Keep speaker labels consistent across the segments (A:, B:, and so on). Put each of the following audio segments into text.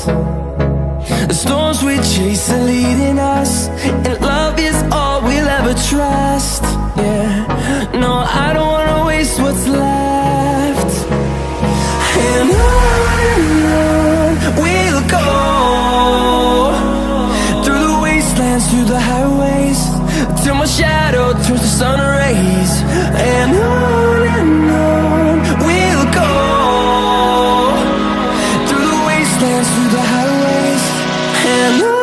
A: The storms we chase are leading us, and love is all we'll ever trust. Yeah, no, I don't wanna waste what's left. And on we'll go, through the wastelands, through the highways, till my shadow turns to sun rays. And on we'll go, through the wastelands, through the highways, and on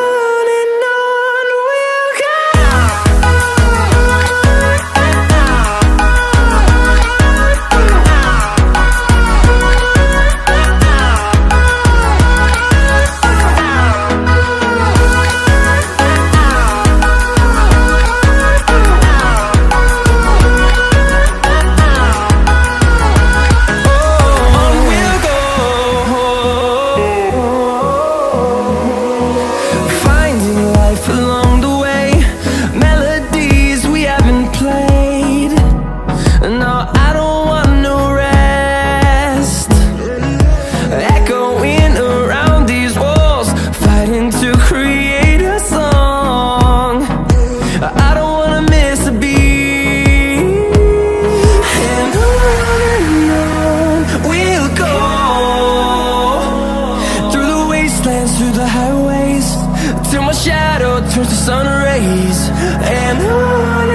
A: we'll go. Through the highways, till my shadow turns to sun rays. And on